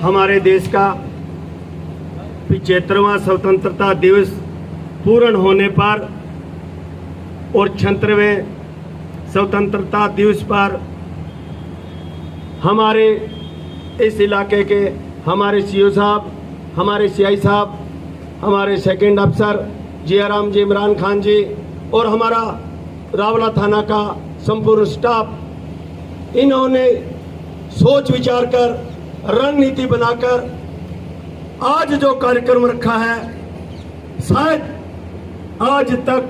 हमारे देश का 75वां स्वतंत्रता दिवस पूर्ण होने पर और 76वें स्वतंत्रता दिवस पर हमारे इस इलाके के हमारे सीओ साहब, हमारे सीआई साहब, हमारे सेकंड अफसर जियाराम जी, इमरान खान जी और हमारा रावला थाना का संपूर्ण स्टाफ, इन्होंने सोच विचार कर रणनीति बनाकर आज जो कार्यक्रम रखा है, शायद आज तक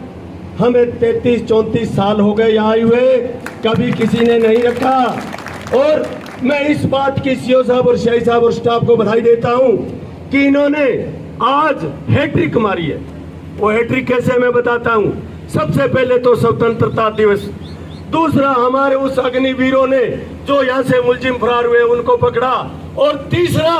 हमें 33-34 साल हो गए यहाँ आए हुए, कभी किसी ने नहीं रखा। और मैं इस बात की सीओ साहब और शाही साहब और स्टाफ को बधाई देता हूँ कि इन्होंने आज हैट्रिक मारी है। वो हैट्रिक कैसे मैं बताता हूँ। सबसे पहले तो स्वतंत्रता दिवस, दूसरा हमारे उस अग्निवीरों ने जो यहाँ से मुलजिम फरार हुए उनको पकड़ा, और तीसरा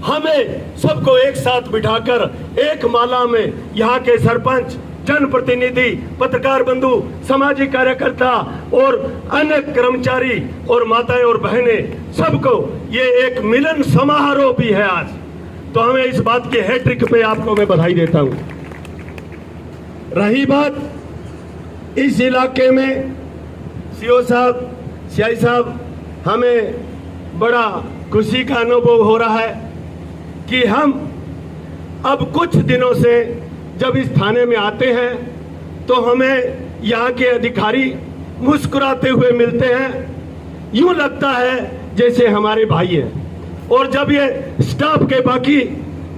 हमें सबको एक साथ बिठाकर एक माला में यहाँ के सरपंच, जनप्रतिनिधि, पत्रकार बंधु, सामाजिक कार्यकर्ता और अन्य कर्मचारी और माताएं और बहनें, सबको ये एक मिलन समारोह भी है आज। तो हमें इस बात की हैट्रिक पे आपको मैं बधाई देता हूँ। रही बात इस इलाके में सीओ साहब, सीआई साहब, हमें बड़ा खुशी का अनुभव हो रहा है कि हम अब कुछ दिनों से जब इस थाने में आते हैं तो हमें यहाँ के अधिकारी मुस्कुराते हुए मिलते हैं, यूं लगता है जैसे हमारे भाई हैं। और जब ये स्टाफ के बाकी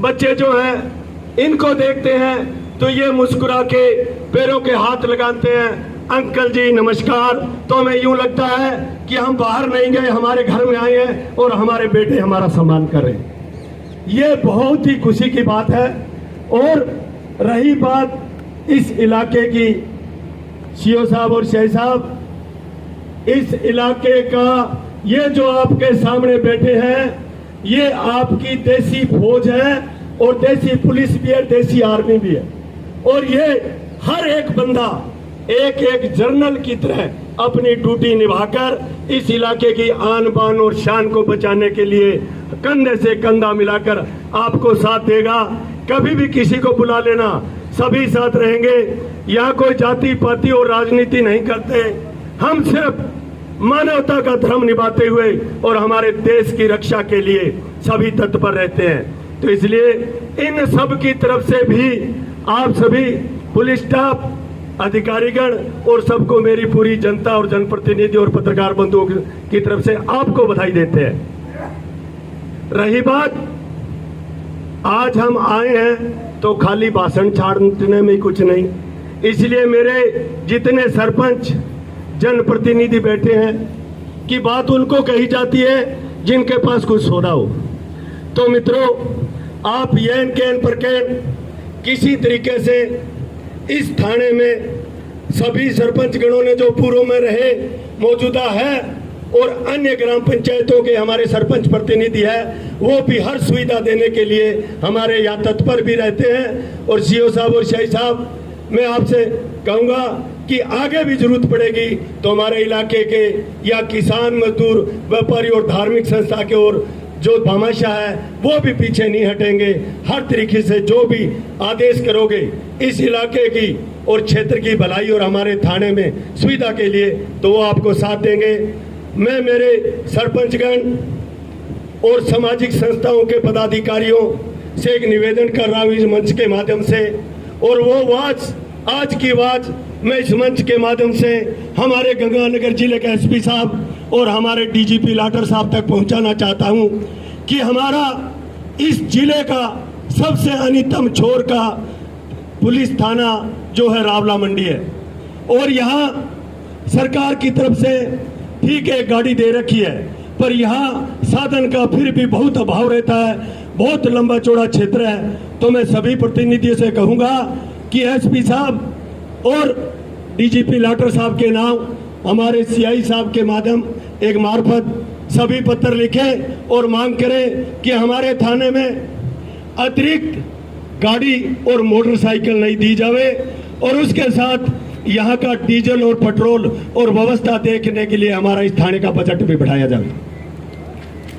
बच्चे जो हैं इनको देखते हैं तो ये मुस्कुरा के पैरों के हाथ लगाते हैं, अंकल जी नमस्कार। तो हमें यूं लगता है कि हम बाहर नहीं गए, हमारे घर में आए हैं और हमारे बेटे हमारा सम्मान कर रहे हैं। ये बहुत ही खुशी की बात है। और रही बात इस इलाके की, सीओ साहब और शाही साहब, इस इलाके का ये जो आपके सामने बैठे हैं ये आपकी देसी फौज है और देसी पुलिस भी है, देसी आर्मी भी है। और ये हर एक बंदा एक एक जर्नल की तरह अपनी ड्यूटी निभाकर इस इलाके की आन बान और शान को बचाने के लिए कंधे से कंधा मिलाकर आपको साथ देगा। कभी भी किसी को बुला लेना, सभी साथ रहेंगे। यहाँ कोई जाति पाति और राजनीति नहीं करते, हम सिर्फ मानवता का धर्म निभाते हुए और हमारे देश की रक्षा के लिए सभी तत्पर रहते हैं। तो इसलिए इन सब की तरफ से भी आप सभी पुलिस स्टाफ, अधिकारीगण और सबको मेरी पूरी जनता और जनप्रतिनिधि और पत्रकार बंधुओं की तरफ से आपको बधाई देते हैं। रही बात आज हम आए हैं तो खाली भाषण छाड़ने में कुछ नहीं, इसलिए मेरे जितने सरपंच, जनप्रतिनिधि बैठे हैं कि बात उनको कही जाती है जिनके पास कुछ सौदा हो। तो मित्रों, आप यैन कैन पर कैन किसी तरीके से इस थाने में सभी सरपंच गणों ने जो पूर्व में रहे, मौजूदा है और अन्य ग्राम पंचायतों के हमारे सरपंच प्रतिनिधि है, वो भी हर सुविधा देने के लिए हमारे यहाँ तत्पर भी रहते हैं। और सीओ साहब और शाही साहब, मैं आपसे कहूँगा कि आगे भी जरूरत पड़ेगी तो हमारे इलाके के या किसान, मजदूर, व्यापारी और धार्मिक संस्था के और जो भामाशाह है वो भी पीछे नहीं हटेंगे। हर तरीके से जो भी आदेश करोगे इस इलाके की और क्षेत्र की भलाई और हमारे थाने में सुविधा के लिए, तो वो आपको साथ देंगे। मैं मेरे सरपंचगण और सामाजिक संस्थाओं के पदाधिकारियों से एक निवेदन कर रहा हूँ इस मंच के माध्यम से, और वो वाज आज की वाज मैं इस मंच के माध्यम से हमारे गंगानगर जिले के एसपी साहब और हमारे डीजीपी लाटर साहब तक पहुंचाना चाहता हूं कि हमारा इस जिले का सबसे अनितम छोर का पुलिस थाना जो है रावला मंडी है। और यहाँ सरकार की तरफ से ठीक है गाड़ी दे रखी है, पर यहाँ साधन का फिर भी बहुत अभाव रहता है, बहुत लंबा चौड़ा क्षेत्र है। तो मैं सभी प्रतिनिधियों से कहूँगा कि एसपी साहब और डीजीपी लाटर साहब के नाम हमारे सीआई साहब के माध्यम एक मार्फत सभी पत्र लिखें और मांग करें कि हमारे थाने में अतिरिक्त गाड़ी और मोटरसाइकिल नहीं दी जावे, और उसके साथ यहाँ का डीजल और पेट्रोल और व्यवस्था देखने के लिए हमारा इस थाने का बजट भी बढ़ाया जाए।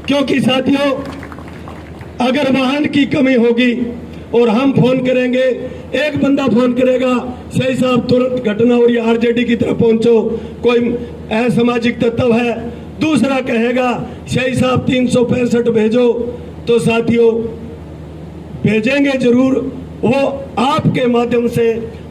क्योंकि साथियों, अगर वाहन की कमी होगी और हम फोन करेंगे, एक बंदा फोन करेगा, सही साहब तुरंत घटना हो रही है, आरजेडी की तरफ पहुंचो, कोई असामाजिक तत्व है। दूसरा कहेगा सही साहब 365 भेजो, तो साथियों भेजेंगे जरूर। वो आपके माध्यम से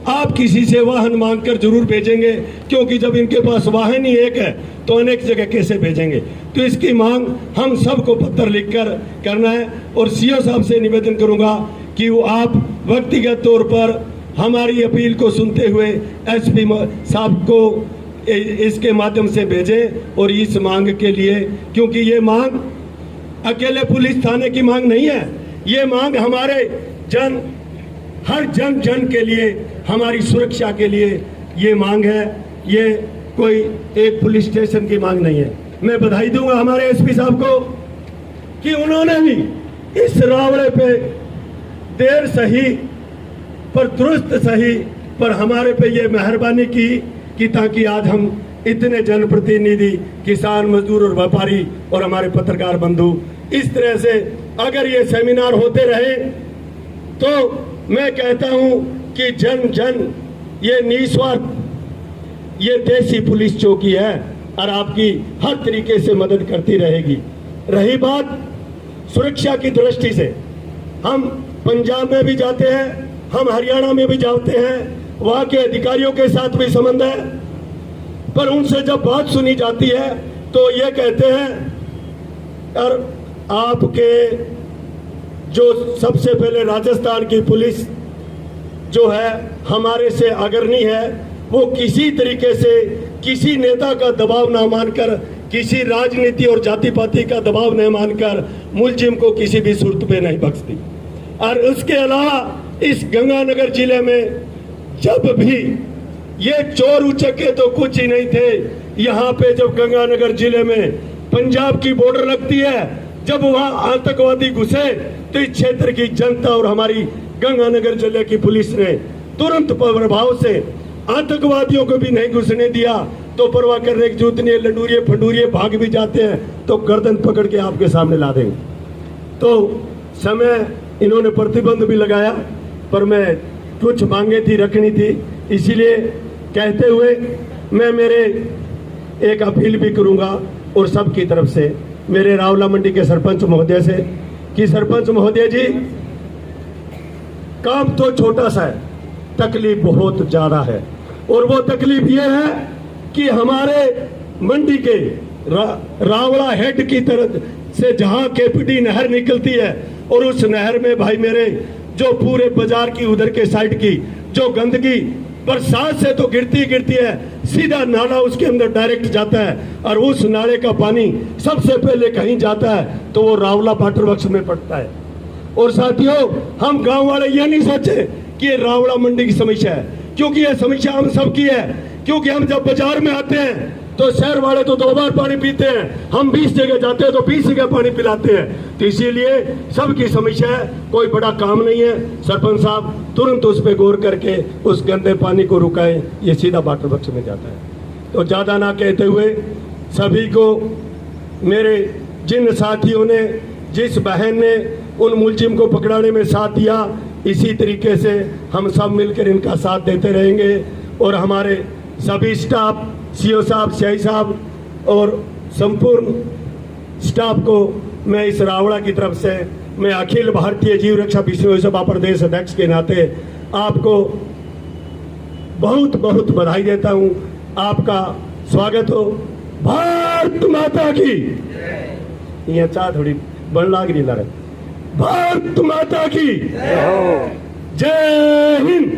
आप किसी से वाहन मांगकर जरूर भेजेंगे, क्योंकि जब इनके पास वाहन ही एक है तो अनेक जगह कैसे भेजेंगे। तो इसकी मांग हम सबको पत्र लिखकर करना है। और सीओ साहब से निवेदन करूंगा कि वो आप व्यक्तिगत तौर पर हमारी अपील को सुनते हुए एसपी साहब को इसके माध्यम से भेजें। और इस मांग के लिए, क्योंकि ये मांग अकेले पुलिस थाने की मांग नहीं है, ये मांग हमारे हर जन के लिए, हमारी सुरक्षा के लिए ये मांग है। ये कोई एक पुलिस स्टेशन की मांग नहीं है। मैं बधाई दूंगा हमारे एसपी साहब को कि उन्होंने भी इस रावड़े पे देर सही पर दुरुस्त सही पर हमारे पे ये मेहरबानी की कि ताकि आज हम इतने जनप्रतिनिधि, किसान, मजदूर और व्यापारी और हमारे पत्रकार बंधु इस तरह से अगर ये सेमिनार होते रहे तो मैं कहता हूं कि जन ये निस्वार्थ, ये देसी पुलिस चौकी है और आपकी हर तरीके से मदद करती रहेगी। रही बात सुरक्षा की दृष्टि से, हम पंजाब में भी जाते हैं, हम हरियाणा में भी जाते हैं, वहां के अधिकारियों के साथ भी संबंध है, पर उनसे जब बात सुनी जाती है तो ये कहते हैं और आपके जो सबसे पहले राजस्थान की पुलिस जो है हमारे से अग्रणी है, वो किसी तरीके से किसी नेता का दबाव ना मानकर, किसी राजनीति और जाति पाति का दबाव नहीं मानकर मुलजिम को किसी भी सूरत पे नहीं बख्शती। और उसके अलावा इस गंगानगर जिले में जब भी ये चोर उचक्के तो कुछ ही नहीं थे। यहाँ पे जब गंगानगर जिले में पंजाब की बॉर्डर लगती है, जब वहां आतंकवादी घुसे तो इस क्षेत्र की जनता और हमारी गंगानगर जिले की पुलिस ने तुरंत प्रभाव से आतंकवादियों को भी नहीं घुसने दिया। तो परवाह करने की जरूरत नहीं, लंडूरिये फंडूरिये भाग भी जाते हैं तो गर्दन पकड़ के आपके सामने ला देंगे। तो समय इन्होंने प्रतिबंध भी लगाया, पर मैं कुछ मांगे थी रखनी थी, इसीलिए कहते हुए मैं मेरे एक अपील भी करूंगा और सबकी तरफ से, मेरे रावला मंडी के सरपंच महोदय से, कि सरपंच महोदय जी काम तो छोटा सा है, तकलीफ बहुत ज्यादा है। और वो तकलीफ ये है कि हमारे मंडी के रावला हेड की तरफ से जहां केपीडी नहर निकलती है और उस नहर में भाई मेरे जो पूरे बाजार की उधर के साइड की जो गंदगी बरसात से तो गिरती है, सीधा नाला उसके अंदर डायरेक्ट जाता है और उस नाले का पानी सबसे पहले कहीं जाता है तो वो रावला वाटर वर्क्स में पड़ता है। और साथियों, हम गांव वाले ये नहीं सोचे कि ये रावला मंडी की समस्या है, क्योंकि ये समस्या हम सबकी है। क्योंकि हम जब बाजार में आते हैं तो शहर वाले तो 2 बार पानी पीते हैं, हम 20 जगह जाते हैं तो 20 जगह पानी पिलाते हैं। तो इसीलिए सबकी समस्या है, कोई बड़ा काम नहीं है। सरपंच साहब तुरंत उस पर गौर करके उस गंदे पानी को रुकाएं, ये सीधा वाटर वर्क्स में जाता है। तो ज़्यादा ना कहते हुए सभी को, मेरे जिन साथियों ने, जिस बहन ने उन मुलजिम को पकड़ाने में साथ दिया, इसी तरीके से हम सब मिलकर इनका साथ देते रहेंगे। और हमारे सभी स्टाफ, सीओ साहब, सीआई साहब और संपूर्ण स्टाफ को मैं इस रावड़ा की तरफ से, मैं अखिल भारतीय जीव रक्षा विश्व सभा प्रदेश अध्यक्ष के नाते आपको बहुत बहुत बधाई देता हूं। आपका स्वागत हो। भारत माता की, ये चाह थोड़ी बन लाग रही लड़, भारत माता की जय हिंद।